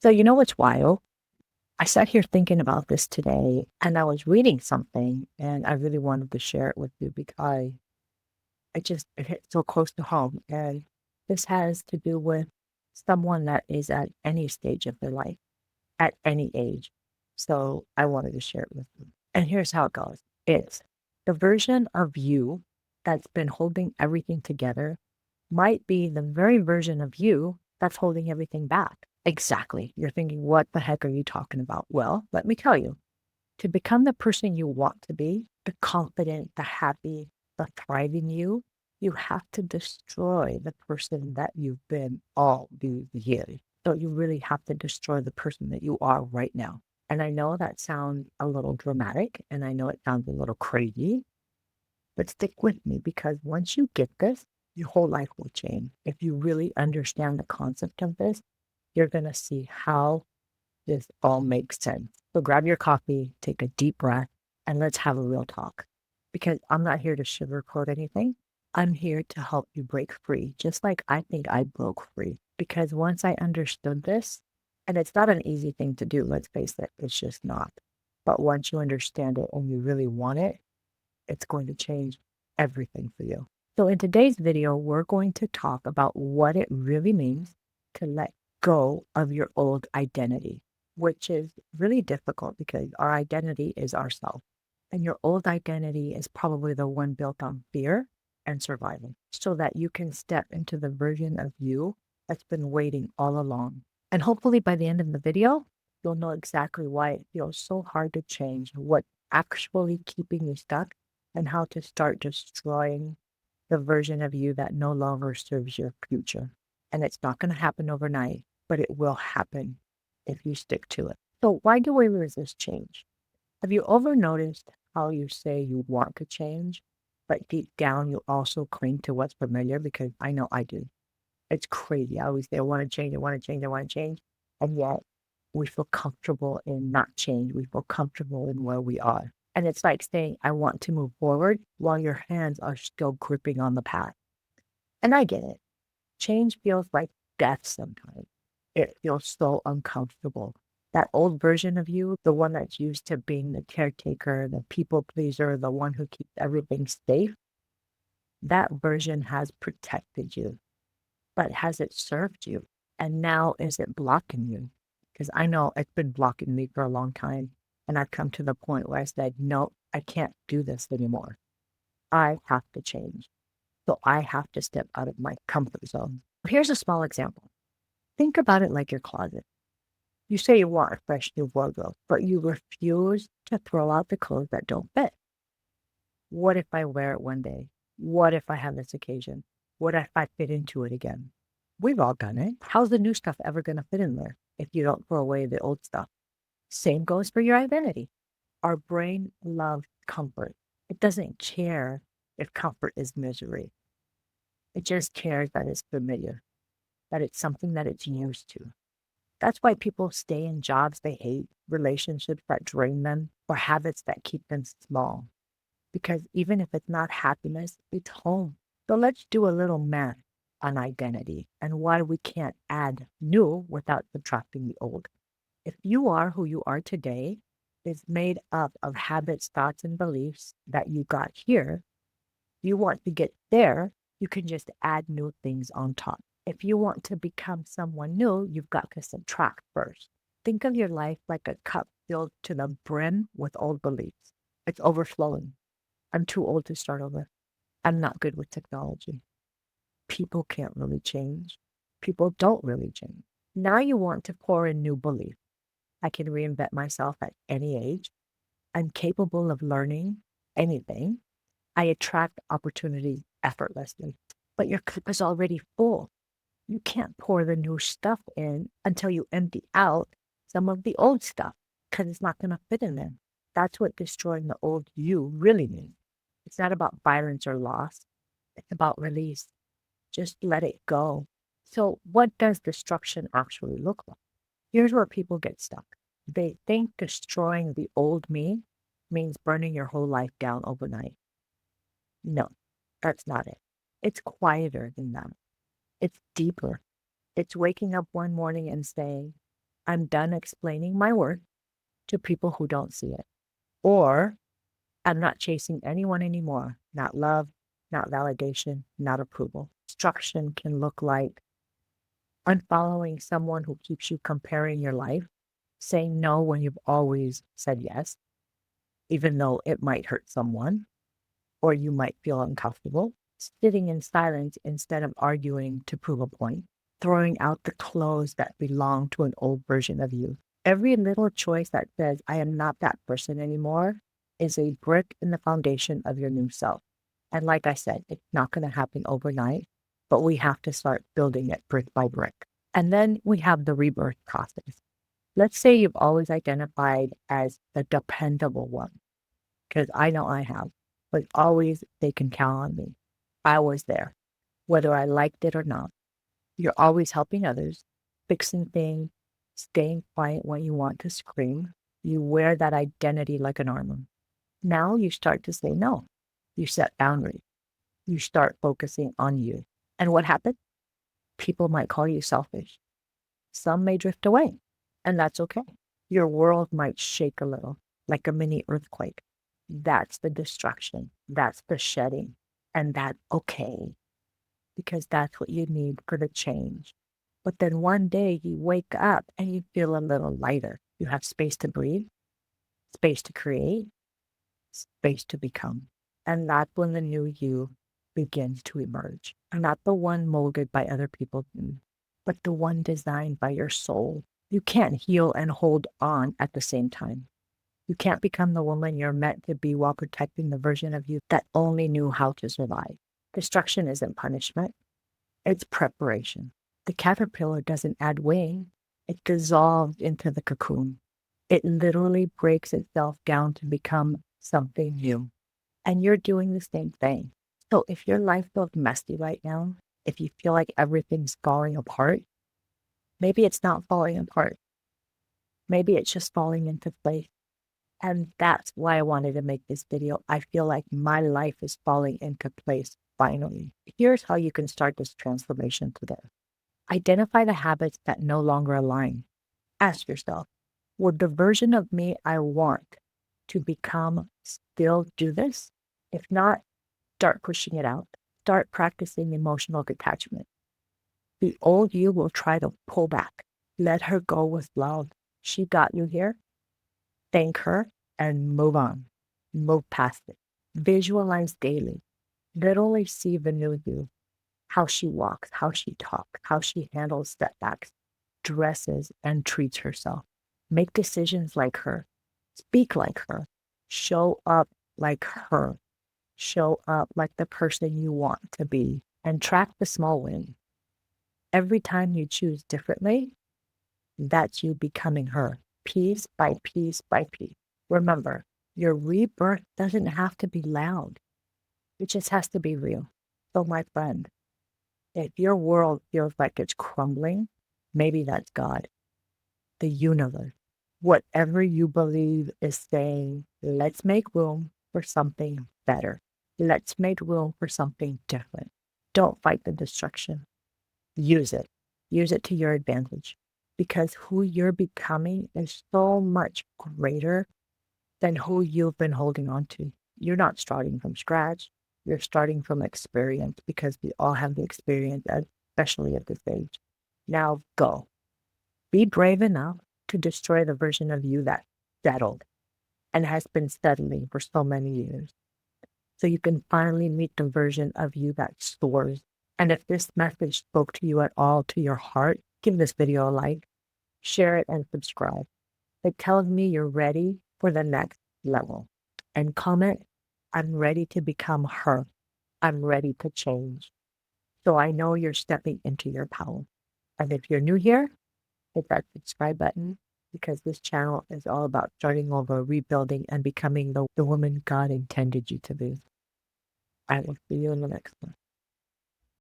So, what's wild? I sat here thinking about this today and I was reading something and I really wanted to share it with you because it hit so close to home. And this has to do with someone that is at any stage of their life, at any age. So, I wanted to share it with you. And here's how it goes it's the version of you that's been holding everything together might be the very version of you that's holding everything back. Exactly. You're thinking, what the heck are you talking about? Well, let me tell you to become the person you want to be, the confident, the happy, the thriving you have to destroy the person that you've been all these years. So you really have to destroy the person that you are right now. And I know that sounds a little dramatic and I know it sounds a little crazy, but stick with me because once you get this, your whole life will change. If you really understand the concept of this, you're going to see how this all makes sense. So grab your coffee, take a deep breath, and let's have a real talk. Because I'm not here to sugarcoat anything. I'm here to help you break free, just like I think I broke free. Because once I understood this, and it's not an easy thing to do, let's face it, it's just not. But once you understand it and you really want it, it's going to change everything for you. So, in today's video, we're going to talk about what it really means to let go of your old identity, which is really difficult because our identity is ourself. And your old identity is probably the one built on fear and survival, so that you can step into the version of you that's been waiting all along. And hopefully, by the end of the video, you'll know exactly why it feels so hard to change, what actually keeping you stuck, and how to start destroying the version of you that no longer serves your future. And it's not going to happen overnight, but it will happen if you stick to it. So, why do we resist change? Have you ever noticed how you say you want to change, but deep down you also cling to what's familiar? Because I know I do. It's crazy. I always say, I want to change, I want to change, I want to change. And yet we feel comfortable in not change. We feel comfortable in where we are. And it's like saying, I want to move forward while your hands are still gripping on the path. And I get it. Change feels like death sometimes. It feels so uncomfortable. That old version of you, the one that's used to being the caretaker, the people pleaser, the one who keeps everything safe, that version has protected you. But has it served you? And now is it blocking you? Because I know it's been blocking me for a long time. And I've come to the point where I said, no, I can't do this anymore. I have to change. So I have to step out of my comfort zone. Here's a small example. Think about it like your closet. You say you want a fresh new wardrobe, but you refuse to throw out the clothes that don't fit. What if I wear it one day? What if I have this occasion? What if I fit into it again? We've all done it. How's the new stuff ever going to fit in there if you don't throw away the old stuff? Same goes for your identity. Our brain loves comfort. It doesn't care if comfort is misery. It just cares that it's familiar, that it's something that it's used to. That's why people stay in jobs they hate, relationships that drain them, or habits that keep them small. Because even if it's not happiness, it's home. So let's do a little math on identity and why we can't add new without subtracting the old. If you are who you are today, it's made up of habits, thoughts, and beliefs that you got here. You want to get there, you can just add new things on top. If you want to become someone new, you've got to subtract first. Think of your life like a cup filled to the brim with old beliefs. It's overflowing. I'm too old to start over. I'm not good with technology. People can't really change. People don't really change. Now you want to pour in new belief. I can reinvent myself at any age. I'm capable of learning anything. I attract opportunities effortlessly. But your cup is already full. You can't pour the new stuff in until you empty out some of the old stuff because it's not going to fit in there. That's what destroying the old you really means. It's not about violence or loss. It's about release. Just let it go. So, what does destruction actually look like? Here's where people get stuck. They think destroying the old me means burning your whole life down overnight. No, that's not it. It's quieter than that. It's deeper. It's waking up one morning and saying, I'm done explaining my worth to people who don't see it. Or I'm not chasing anyone anymore. Not love, not validation, not approval. Destruction can look like unfollowing someone who keeps you comparing your life, saying no when you've always said yes, even though it might hurt someone or you might feel uncomfortable, sitting in silence instead of arguing to prove a point, throwing out the clothes that belong to an old version of you. Every little choice that says, I am not that person anymore, is a brick in the foundation of your new self. And like I said, it's not going to happen overnight, but we have to start building it brick by brick. And then we have the rebirth process. Let's say you've always identified as the dependable one, because I know I have, but always they can count on me. I was there, whether I liked it or not. You're always helping others, fixing things, staying quiet when you want to scream. You wear that identity like an armor. Now you start to say no. You set boundaries. You start focusing on you. And what happens? People might call you selfish. Some may drift away, and that's okay. Your world might shake a little, like a mini earthquake. That's the destruction. That's the shedding. And that's okay, because that's what you need for the change. But then one day you wake up and you feel a little lighter. You have space to breathe, space to create, space to become. And that's when the new you begins to emerge. And not the one molded by other people, but the one designed by your soul. You can't heal and hold on at the same time. You can't become the woman you're meant to be while protecting the version of you that only knew how to survive. Destruction isn't punishment, it's preparation. The caterpillar doesn't add wing, it dissolves into the cocoon. It literally breaks itself down to become something new. And you're doing the same thing. So if your life feels messy right now, if you feel like everything's falling apart, maybe it's not falling apart. Maybe it's just falling into place. And that's why I wanted to make this video. I feel like my life is falling into place finally. Here's how you can start this transformation today. Identify the habits that no longer align. Ask yourself, would the version of me I want to become still do this? If not, start pushing it out. Start practicing emotional detachment. The old you will try to pull back. Let her go with love. She got you here. Thank her and move on. Move past it. Visualize daily. Literally see the new you. How she walks, how she talks, how she handles setbacks, dresses, and treats herself. Make decisions like her. Speak like her. Show up like her. Show up like the person you want to be. And track the small wins. Every time you choose differently, that's you becoming her, piece by piece by piece. Remember, your rebirth doesn't have to be loud. It just has to be real. So, my friend, if your world feels like it's crumbling, maybe that's God, the universe, whatever you believe is saying, let's make room for something better. Let's make room for something different. Don't fight the destruction. Use it. Use it to your advantage, because who you're becoming is so much greater than who you've been holding on to. You're not starting from scratch. You're starting from experience, because we all have the experience, especially at this age. Now go. Be brave enough to destroy the version of you that settled and has been settling for so many years, so you can finally meet the version of you that soars. And if this message spoke to you at all, to your heart, give this video a like, share it, and subscribe. It tells me you're ready for the next level. And comment, I'm ready to become her. I'm ready to change. So I know you're stepping into your power. And if you're new here, hit that subscribe button, because this channel is all about starting over, rebuilding, and becoming the woman God intended you to be. I will see you in the next one.